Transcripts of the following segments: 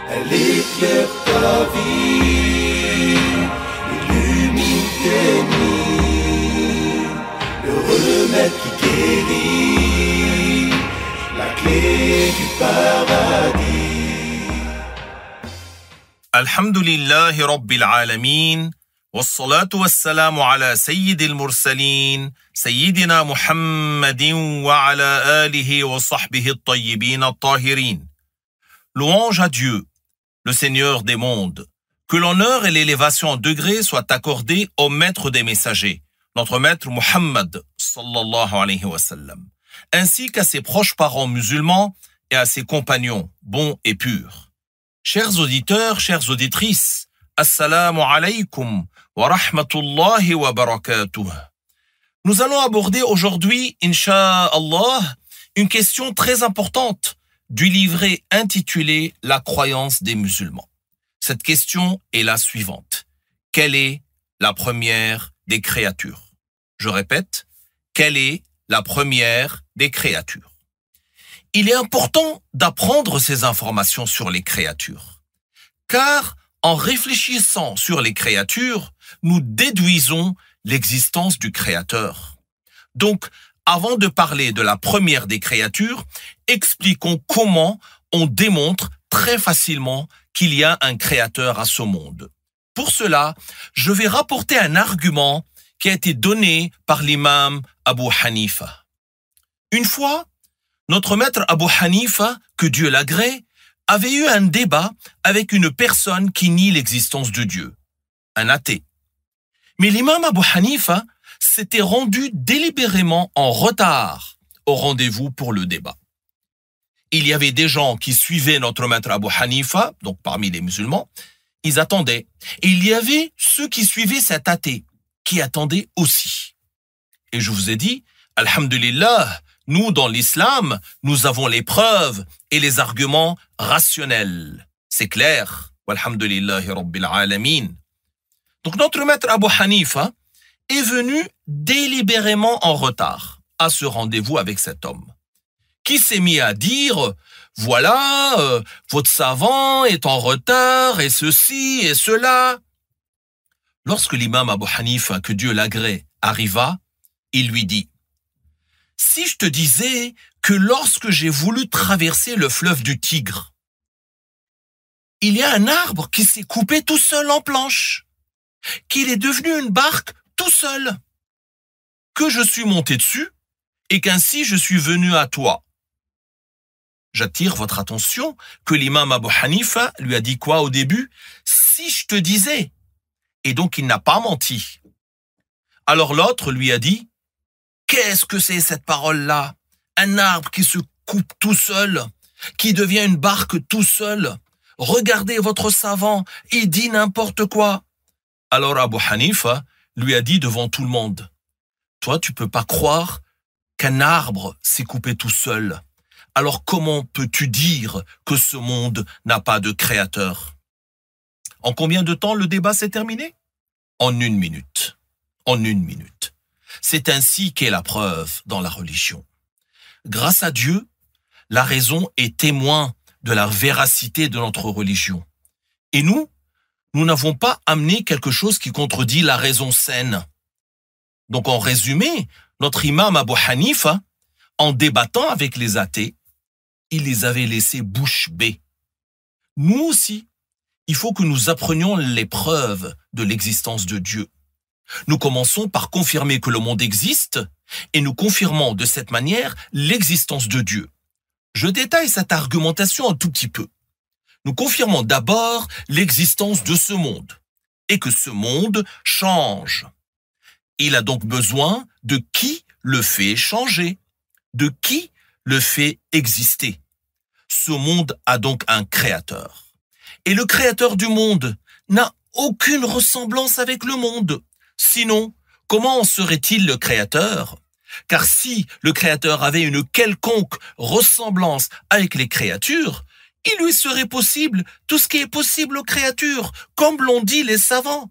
Elle éclaire ta vie, illumine tes nuits, le remède qui guérit, la clé du paradis. Alhamdulillahi Rabbil Alamin, wassalatu wassalamu ala sayyidil mursalin, sayyidina Muhammadin wa ala alihi wa sahbihi at-tayyibin at-tahirin. Louange à Dieu, le Seigneur des mondes. Que l'honneur et l'élévation en degrés soient accordés au maître des messagers, notre maître Muhammad sallallahu alayhi wa sallam, ainsi qu'à ses proches parents musulmans et à ses compagnons bons et purs. Chers auditeurs, chères auditrices, assalamu alaykum wa rahmatullahi wa barakatuh. Nous allons aborder aujourd'hui, incha'Allah, une question très importante du livret intitulé « La croyance des musulmans ». Cette question est la suivante. Quelle est la première des créatures? Je répète, quelle est la première des créatures? Il est important d'apprendre ces informations sur les créatures, car en réfléchissant sur les créatures, nous déduisons l'existence du Créateur. Donc, avant de parler de la première des créatures, expliquons comment on démontre très facilement qu'il y a un Créateur à ce monde. Pour cela, je vais rapporter un argument qui a été donné par l'imam Abu Hanifa. Une fois, notre maître Abu Hanifa, que Dieu l'agrée, avait eu un débat avec une personne qui nie l'existence de Dieu, un athée. Mais l'imam Abu Hanifa s'était rendu délibérément en retard au rendez-vous pour le débat. Il y avait des gens qui suivaient notre maître Abu Hanifa, donc parmi les musulmans, ils attendaient. Et il y avait ceux qui suivaient cet athée, qui attendaient aussi. Et je vous ai dit, alhamdulillah, nous, dans l'islam, nous avons les preuves et les arguments rationnels. C'est clair. Walhamdulillahi Rabbil Alamin. Donc notre maître Abu Hanifa est venu délibérément en retard à ce rendez-vous avec cet homme, qui s'est mis à dire, voilà, votre savant est en retard, et ceci et cela. Lorsque l'imam Abu Hanifa, que Dieu l'agrée, arriva, il lui dit, si je te disais que lorsque j'ai voulu traverser le fleuve du Tigre, il y a un arbre qui s'est coupé tout seul en planches, qu'il est devenu une barque tout seul, que je suis monté dessus et qu'ainsi je suis venu à toi. J'attire votre attention que l'imam Abu Hanifa lui a dit quoi au début? Si je te disais. Et donc il n'a pas menti. Alors l'autre lui a dit, qu'est-ce que c'est cette parole-là? Un arbre qui se coupe tout seul, qui devient une barque tout seul. Regardez votre savant, il dit n'importe quoi. Alors Abu Hanifa lui a dit devant tout le monde, toi tu peux pas croire qu'un arbre s'est coupé tout seul. Alors comment peux-tu dire que ce monde n'a pas de créateur? En combien de temps le débat s'est terminé? En 1 minute. En 1 minute. C'est ainsi qu'est la preuve dans la religion. Grâce à Dieu, la raison est témoin de la véracité de notre religion. Et nous n'avons pas amené quelque chose qui contredit la raison saine. Donc en résumé, notre imam Abu Hanifa, en débattant avec les athées, il les avait laissés bouche bée. Nous aussi, il faut que nous apprenions les preuves de l'existence de Dieu. Nous commençons par confirmer que le monde existe et nous confirmons de cette manière l'existence de Dieu. Je détaille cette argumentation un tout petit peu. Nous confirmons d'abord l'existence de ce monde et que ce monde change. Il a donc besoin de qui le fait changer, de qui le fait exister. Ce monde a donc un créateur. Et le créateur du monde n'a aucune ressemblance avec le monde. Sinon, comment en serait-il le créateur? Car si le créateur avait une quelconque ressemblance avec les créatures, il lui serait possible tout ce qui est possible aux créatures, comme l'ont dit les savants.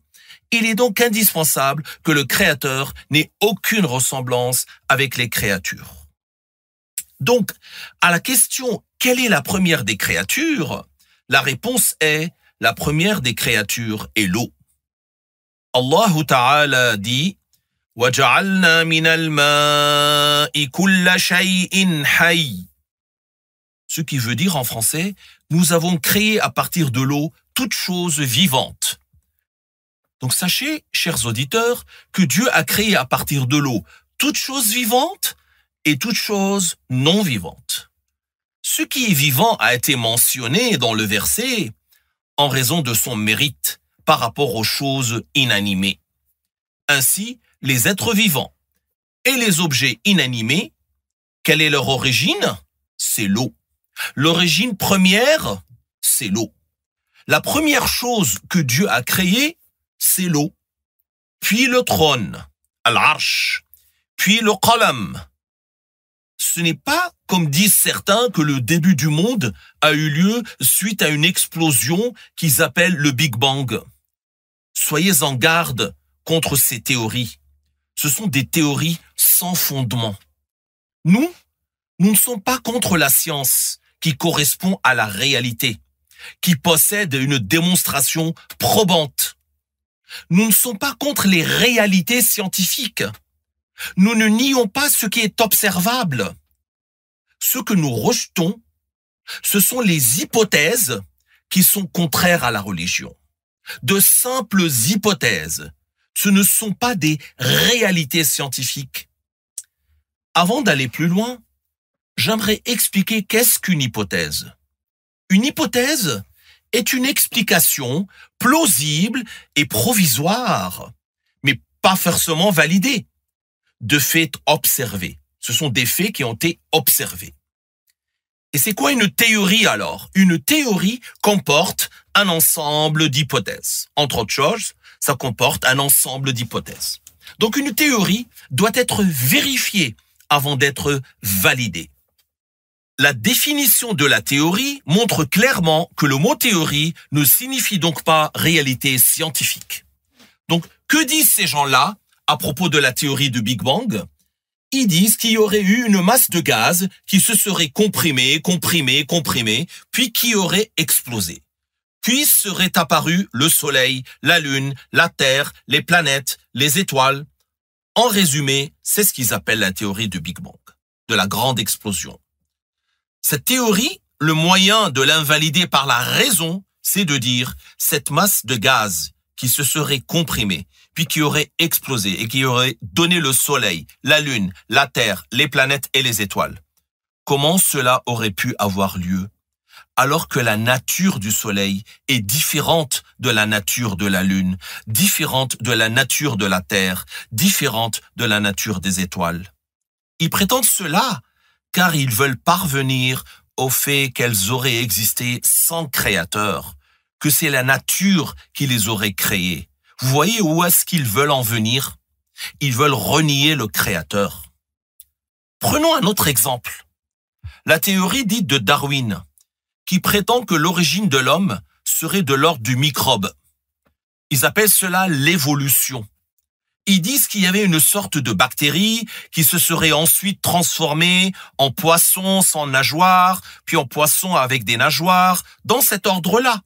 Il est donc indispensable que le créateur n'ait aucune ressemblance avec les créatures. Donc, à la question « Quelle est la première des créatures ?», La réponse est la première des créatures est l'eau. Allah Ta'ala dit وَجَعَلْنَا مِنَ الْمَاءِ كُلَّ شَيْءٍ حَيٍّ. Ce qui veut dire en français, nous avons créé à partir de l'eau toute chose vivante. Donc sachez, chers auditeurs, que Dieu a créé à partir de l'eau toute chose vivante et toute chose non vivante. Ce qui est vivant a été mentionné dans le verset en raison de son mérite par rapport aux choses inanimées. Ainsi, les êtres vivants et les objets inanimés, quelle est leur origine? C'est l'eau. L'origine première, c'est l'eau. La première chose que Dieu a créée, c'est l'eau. Puis le trône, al-arsh, puis le qalam. Ce n'est pas, comme disent certains, que le début du monde a eu lieu suite à une explosion qu'ils appellent le Big Bang. Soyez en garde contre ces théories. Ce sont des théories sans fondement. Nous ne sommes pas contre la science qui correspond à la réalité, qui possède une démonstration probante. Nous ne sommes pas contre les réalités scientifiques. Nous ne nions pas ce qui est observable. Ce que nous rejetons, ce sont les hypothèses qui sont contraires à la religion. De simples hypothèses. Ce ne sont pas des réalités scientifiques. Avant d'aller plus loin, j'aimerais expliquer qu'est-ce qu'une hypothèse. Une hypothèse est une explication plausible et provisoire, mais pas forcément validée, de faits observés. Ce sont des faits qui ont été observés. Et c'est quoi une théorie alors? Une théorie comporte un ensemble d'hypothèses. Entre autres choses, ça comporte un ensemble d'hypothèses. Donc une théorie doit être vérifiée avant d'être validée. La définition de la théorie montre clairement que le mot théorie ne signifie donc pas réalité scientifique. Donc, que disent ces gens-là à propos de la théorie du Big Bang? Ils disent qu'il y aurait eu une masse de gaz qui se serait comprimée, puis qui aurait explosé. Puis serait apparu le Soleil, la Lune, la Terre, les planètes, les étoiles. En résumé, c'est ce qu'ils appellent la théorie du Big Bang, de la grande explosion. Cette théorie, le moyen de l'invalider par la raison, c'est de dire cette masse de gaz qui se serait comprimée, puis qui aurait explosé et qui aurait donné le Soleil, la Lune, la Terre, les planètes et les étoiles. Comment cela aurait pu avoir lieu alors que la nature du Soleil est différente de la nature de la Lune, différente de la nature de la Terre, différente de la nature des étoiles? Ils prétendent cela car ils veulent parvenir au fait qu'elles auraient existé sans créateur, que c'est la nature qui les aurait créées. Vous voyez où est-ce qu'ils veulent en venir? Ils veulent renier le créateur. Prenons un autre exemple. La théorie dite de Darwin, qui prétend que l'origine de l'homme serait de l'ordre du microbe. Ils appellent cela l'évolution. Ils disent qu'il y avait une sorte de bactérie qui se serait ensuite transformée en poisson sans nageoires, puis en poisson avec des nageoires, dans cet ordre-là.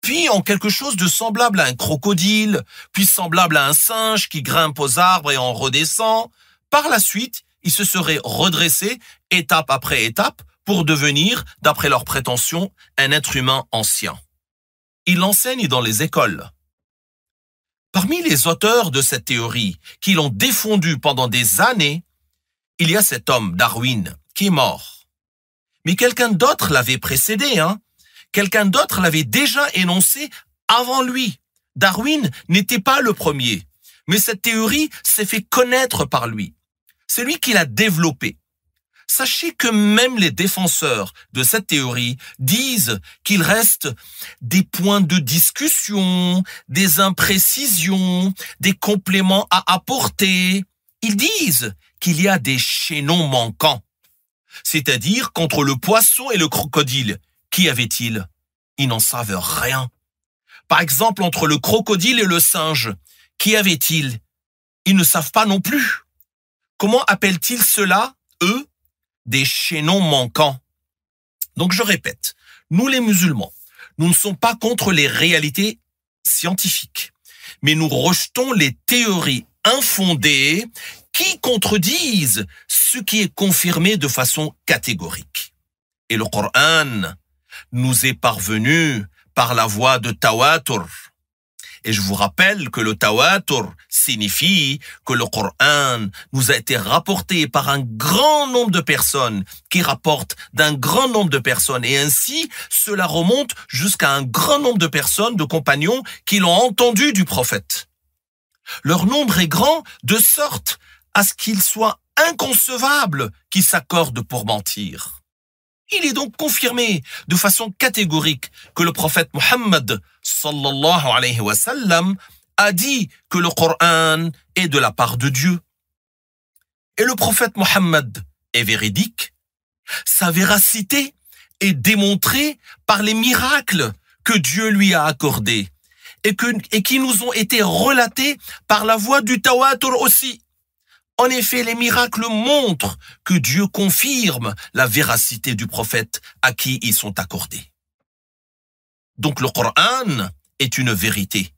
Puis en quelque chose de semblable à un crocodile, puis semblable à un singe qui grimpe aux arbres et en redescend. Par la suite, ils se seraient redressés, étape après étape, pour devenir, d'après leurs prétentions, un être humain ancien. Ils l'enseignent dans les écoles. Parmi les auteurs de cette théorie, qui l'ont défendue pendant des années, il y a cet homme, Darwin, qui est mort. Mais quelqu'un d'autre l'avait précédé, Quelqu'un d'autre l'avait déjà énoncé avant lui. Darwin n'était pas le premier, mais cette théorie s'est fait connaître par lui. C'est lui qui l'a développée. Sachez que même les défenseurs de cette théorie disent qu'il reste des points de discussion, des imprécisions, des compléments à apporter. Ils disent qu'il y a des chaînons manquants. C'est-à-dire qu'entre le poisson et le crocodile, qu'y avait-il? Ils n'en savent rien. Par exemple, entre le crocodile et le singe, qu'y avait-il? Ils ne savent pas non plus. Comment appellent-ils cela, eux? Des chaînons manquants. Donc je répète, nous les musulmans, nous ne sommes pas contre les réalités scientifiques, mais nous rejetons les théories infondées qui contredisent ce qui est confirmé de façon catégorique. Et le Coran nous est parvenu par la voie de tawatur. Et je vous rappelle que le tawatur signifie que le Coran nous a été rapporté par un grand nombre de personnes qui rapportent d'un grand nombre de personnes. Et ainsi, cela remonte jusqu'à un grand nombre de personnes, de compagnons, qui l'ont entendu du prophète. Leur nombre est grand de sorte à ce qu'il soit inconcevable qu'ils s'accordent pour mentir. Il est donc confirmé de façon catégorique que le prophète Mohammed sallallahu alayhi wa sallam a dit que le Coran est de la part de Dieu. Et le prophète Mohammed est véridique. Sa véracité est démontrée par les miracles que Dieu lui a accordés et qui nous ont été relatés par la voie du tawatur aussi. En effet, les miracles montrent que Dieu confirme la véracité du prophète à qui ils sont accordés. Donc le Coran est une vérité.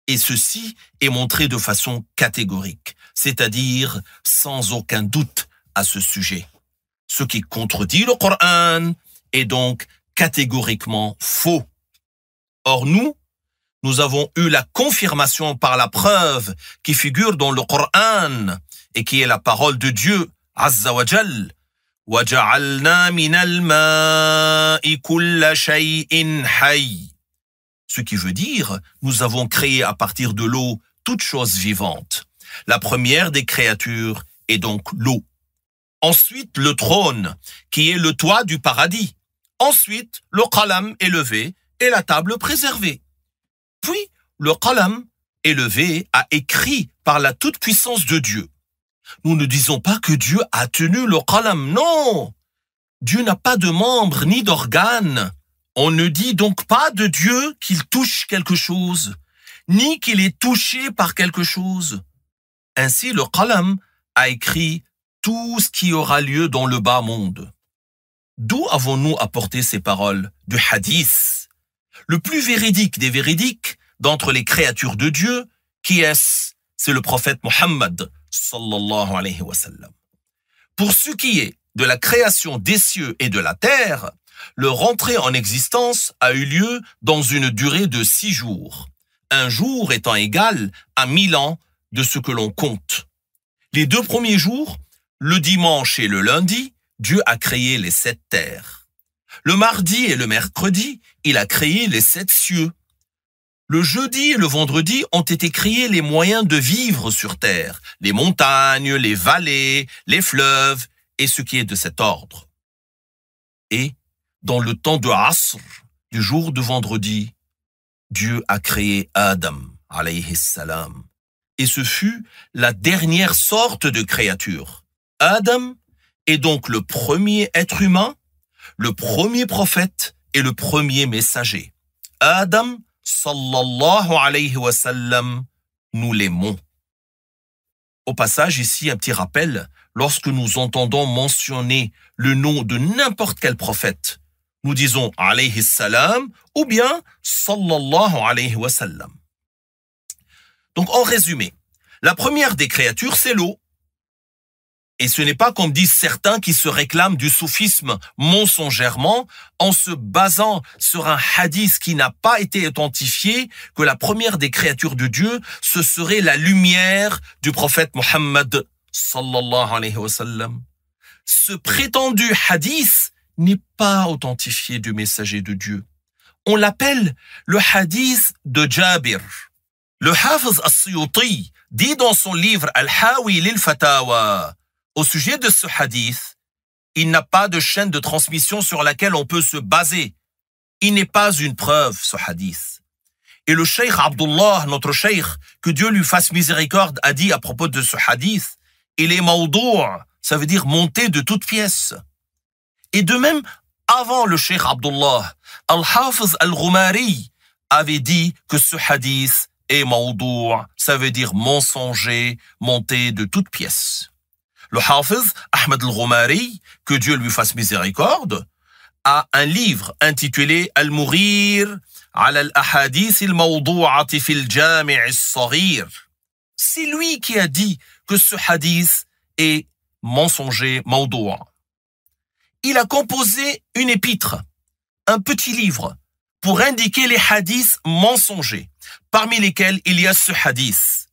Et ceci est montré de façon catégorique, c'est-à-dire sans aucun doute à ce sujet. Ce qui contredit le Coran est donc catégoriquement faux. Or nous avons eu la confirmation par la preuve qui figure dans le Coran et qui est la parole de Dieu, Azza wa Jal. وَجَعَلْنَا مِنَ الْمَاءِ كُلَّ شَيْءٍ حَيٍّ. Ce qui veut dire, nous avons créé à partir de l'eau toute chose vivante. La première des créatures est donc l'eau. Ensuite, le trône, qui est le toit du paradis. Ensuite, le qalam élevé et la table préservée. Puis, le qalam élevé a écrit par la toute-puissance de Dieu. Nous ne disons pas que Dieu a tenu le qalam, non. Dieu n'a pas de membres ni d'organes. On ne dit donc pas de Dieu qu'il touche quelque chose, ni qu'il est touché par quelque chose. Ainsi, le qalam a écrit tout ce qui aura lieu dans le bas monde. D'où avons-nous apporté ces paroles? Du hadith. Le plus véridique des véridiques d'entre les créatures de Dieu, qui est-ce? C'est le prophète Mohammed sallallahu alayhi wa sallam. Pour ce qui est de la création des cieux et de la terre, leur entrée en existence a eu lieu dans une durée de 6 jours, un jour étant égal à 1000 ans de ce que l'on compte. Les 2 premiers jours, le dimanche et le lundi, Dieu a créé les 7 terres. Le mardi et le mercredi, il a créé les 7 cieux. Le jeudi et le vendredi ont été créés les moyens de vivre sur terre, les montagnes, les vallées, les fleuves et ce qui est de cet ordre. Et dans le temps de Asr, du jour de vendredi, Dieu a créé Adam, alayhi salam. Et ce fut la dernière sorte de créature. Adam est donc le premier être humain, le premier prophète et le premier messager. Adam, sallallahu alayhi wa sallam, nous l'aimons. Au passage, ici, un petit rappel, lorsque nous entendons mentionner le nom de n'importe quel prophète, nous disons alayhi salam ou bien sallallahu alayhi wa sallam. Donc, en résumé, la première des créatures, c'est l'eau. Et ce n'est pas comme disent certains qui se réclament du soufisme mensongèrement en se basant sur un hadith qui n'a pas été authentifié que la première des créatures de Dieu, ce serait la lumière du prophète Mohammed sallallahu alayhi wa sallam. Ce prétendu hadith n'est pas authentifié du messager de Dieu. On l'appelle le hadith de Jabir. Le Hafiz as-Suyuti dit dans son livre Al-Hawi lil-Fatawa, au sujet de ce hadith, il n'a pas de chaîne de transmission sur laquelle on peut se baser. Il n'est pas une preuve, ce hadith. Et le cheikh Abdullah, notre cheikh, que Dieu lui fasse miséricorde, a dit à propos de ce hadith, il est mawdou', ça veut dire monté de toutes pièces. Et de même, avant le cheikh Abdullah, Al-Hafiz al-Ghumari avait dit que ce hadith est mawdou', ça veut dire mensonger, monté de toutes pièces. Le Hafiz Ahmed al-Ghumari, que Dieu lui fasse miséricorde, a un livre intitulé Al-Mourir ala al-Ahadith al-Mawdou'ati fil Jami' al-Saghir. C'est lui qui a dit que ce hadith est mensonger, mawdou'. Il a composé une épître, un petit livre, pour indiquer les hadiths mensongers, parmi lesquels il y a ce hadith.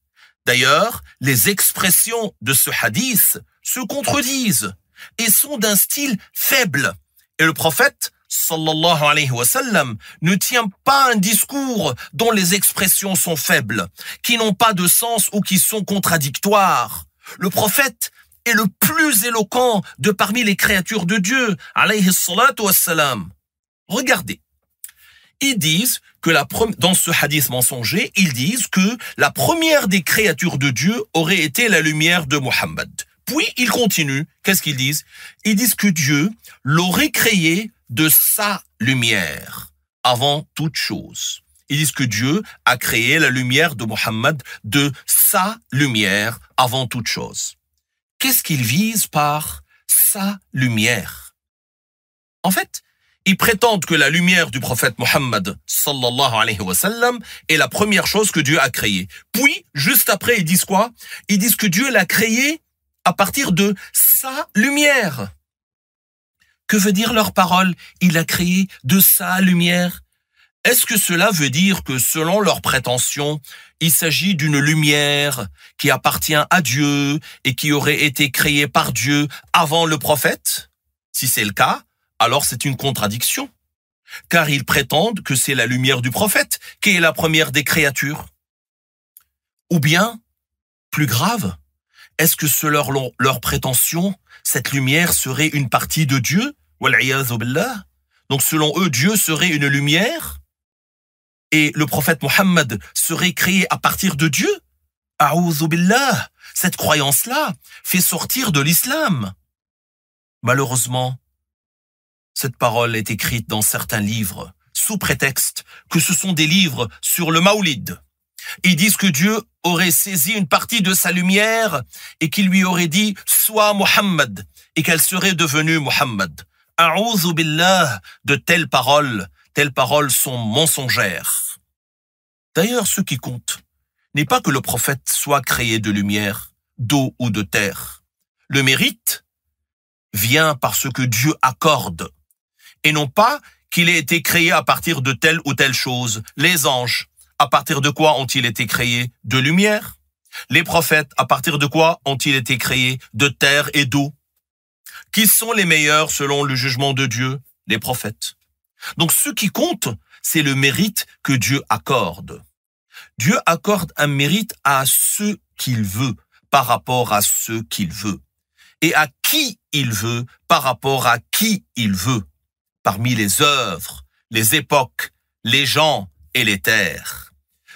D'ailleurs, les expressions de ce hadith se contredisent et sont d'un style faible. Et le prophète, sallallahu alayhi wa sallam, ne tient pas un discours dont les expressions sont faibles, qui n'ont pas de sens ou qui sont contradictoires. Le prophète est le plus éloquent de parmi les créatures de Dieu, alayhi salatu wassalam. Regardez. Ils disent que dans ce hadith mensonger, ils disent que la première des créatures de Dieu aurait été la lumière de Mohammed. Puis, ils continuent. Qu'est-ce qu'ils disent? Ils disent que Dieu l'aurait créé de sa lumière avant toute chose. Ils disent que Dieu a créé la lumière de Mohammed de sa lumière avant toute chose. Qu'est-ce qu'ils visent par sa lumière? En fait, ils prétendent que la lumière du prophète Mohammed sallallahu alayhi wa sallam est la première chose que Dieu a créée. Puis, juste après, ils disent quoi? Ils disent que Dieu l'a créée à partir de sa lumière. Que veut dire leur parole? Il a créé de sa lumière. Est-ce que cela veut dire que selon leurs prétentions, il s'agit d'une lumière qui appartient à Dieu et qui aurait été créée par Dieu avant le prophète? Si c'est le cas, alors c'est une contradiction. Car ils prétendent que c'est la lumière du prophète qui est la première des créatures. Ou bien, plus grave, est-ce que selon leur prétention, cette lumière serait une partie de Dieu? Wal'iyadhu billah. Donc selon eux, Dieu serait une lumière et le prophète Mohammed serait créé à partir de Dieu? A'udhu billah. Cette croyance-là fait sortir de l'islam. Malheureusement, cette parole est écrite dans certains livres, sous prétexte que ce sont des livres sur le Maoulid. Ils disent que Dieu aurait saisi une partie de sa lumière et qu'il lui aurait dit « Sois Mohammed » et qu'elle serait devenue Mohammed. A'udhu billah, de telles paroles sont mensongères. D'ailleurs, ce qui compte n'est pas que le prophète soit créé de lumière, d'eau ou de terre. Le mérite vient par ce que Dieu accorde et non pas qu'il ait été créé à partir de telle ou telle chose. Les anges, à partir de quoi ont-ils été créés? De lumière. Les prophètes, à partir de quoi ont-ils été créés? De terre et d'eau. Qui sont les meilleurs selon le jugement de Dieu? Les prophètes. Donc ce qui compte, c'est le mérite que Dieu accorde. Dieu accorde un mérite à ceux qu'il veut, par rapport à ceux qu'il veut. Et à qui il veut, par rapport à qui il veut. Parmi les œuvres, les époques, les gens et les terres.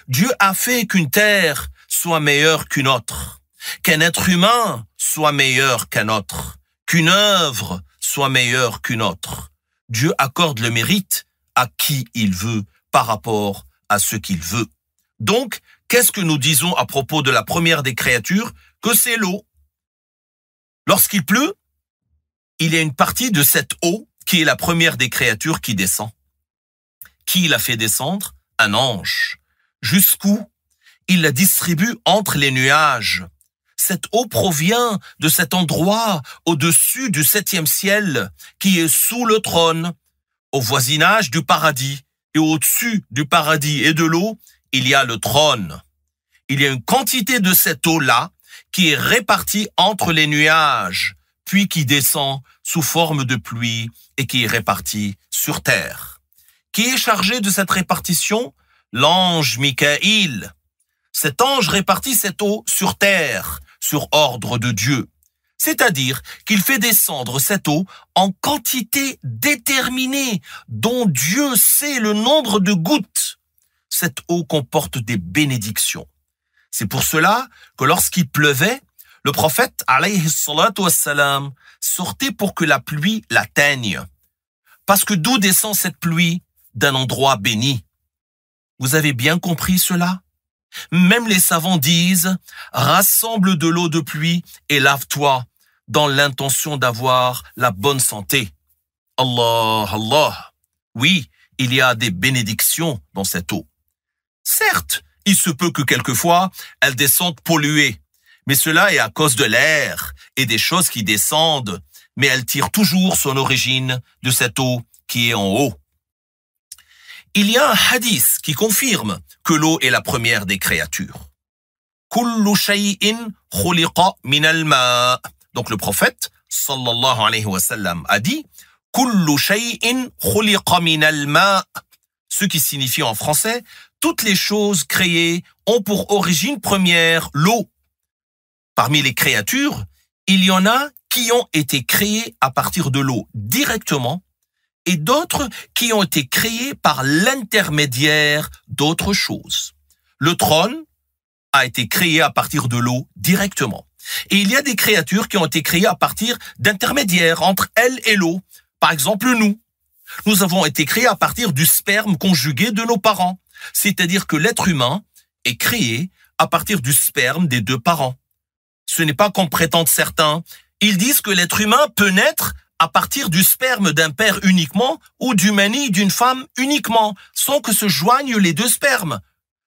Dieu a fait qu'une terre soit meilleure qu'une autre, qu'un être humain soit meilleur qu'un autre, qu'une œuvre soit meilleure qu'une autre. Dieu accorde le mérite à qui il veut par rapport à ce qu'il veut. Donc, qu'est-ce que nous disons à propos de la première des créatures? Que c'est l'eau. Lorsqu'il pleut, il y a une partie de cette eau qui est la première des créatures qui descend. Qui l'a fait descendre? Un ange. Jusqu'où? Il la distribue entre les nuages. Cette eau provient de cet endroit au-dessus du 7e ciel qui est sous le trône, au voisinage du paradis. Et au-dessus du paradis et de l'eau, il y a le trône. Il y a une quantité de cette eau-là qui est répartie entre les nuages, puis qui descend sous forme de pluie et qui est répartie sur terre. Qui est chargé de cette répartition? L'ange Mikaïl. Cet ange répartit cette eau sur terre, sur ordre de Dieu. C'est-à-dire qu'il fait descendre cette eau en quantité déterminée, dont Dieu sait le nombre de gouttes. Cette eau comporte des bénédictions. C'est pour cela que lorsqu'il pleuvait, le prophète, alayhi salatu wassalam, sortait pour que la pluie l'atteigne. Parce que d'où descend cette pluie? D'un endroit béni. Vous avez bien compris cela? Même les savants disent « Rassemble de l'eau de pluie et lave-toi dans l'intention d'avoir la bonne santé. » Allah, Allah. Oui, il y a des bénédictions dans cette eau. Certes, il se peut que quelquefois, elle descende polluée. Mais cela est à cause de l'air et des choses qui descendent. Mais elle tire toujours son origine de cette eau qui est en haut. Il y a un hadith qui confirme que l'eau est la première des créatures. Kullu shay'in khuliqa min al-ma'. Donc le prophète, sallallahu alayhi wa sallam, a dit Kullu shay'in khuliqa min al-ma'. Ce qui signifie en français, toutes les choses créées ont pour origine première l'eau. Parmi les créatures, il y en a qui ont été créées à partir de l'eau directement et d'autres qui ont été créées par l'intermédiaire d'autres choses. Le trône a été créé à partir de l'eau directement. Et il y a des créatures qui ont été créées à partir d'intermédiaires entre elles et l'eau. Par exemple, nous. Nous avons été créés à partir du sperme conjugué de nos parents. C'est-à-dire que l'être humain est créé à partir du sperme des deux parents. Ce n'est pas comme prétendent certains. Ils disent que l'être humain peut naître à partir du sperme d'un père uniquement ou du mani d'une femme uniquement, sans que se joignent les deux spermes.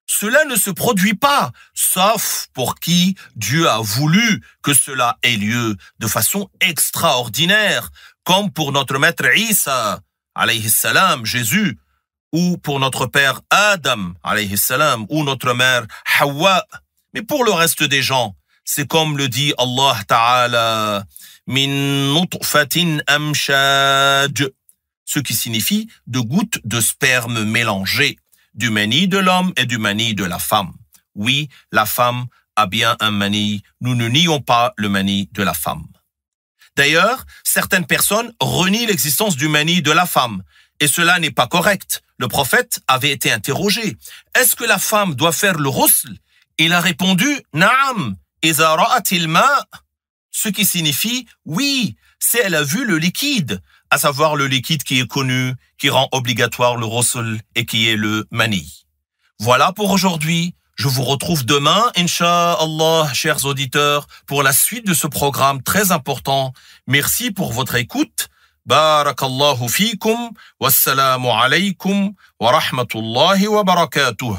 Cela ne se produit pas, sauf pour qui Dieu a voulu que cela ait lieu de façon extraordinaire, comme pour notre maître Isa, alayhi salam, Jésus, ou pour notre père Adam, alayhi salam, ou notre mère Hawa. Mais pour le reste des gens, c'est comme le dit Allah Ta'ala, min nutfatin amshaj, ce qui signifie de gouttes de sperme mélangées, du mani de l'homme et du mani de la femme. Oui, la femme a bien un mani, nous ne nions pas le mani de la femme. D'ailleurs, certaines personnes renient l'existence du mani de la femme, et cela n'est pas correct. Le prophète avait été interrogé. Est-ce que la femme doit faire le ghusl? Il a répondu, Naam, iza ra'atil ma', ce qui signifie, oui, si elle a vu le liquide, à savoir le liquide qui est connu, qui rend obligatoire le ghusl et qui est le mani. Voilà pour aujourd'hui. Je vous retrouve demain, Inch'Allah, chers auditeurs, pour la suite de ce programme très important. Merci pour votre écoute. Barakallahu fikum. Wassalamu alaykum wa rahmatullahi wa barakatuh.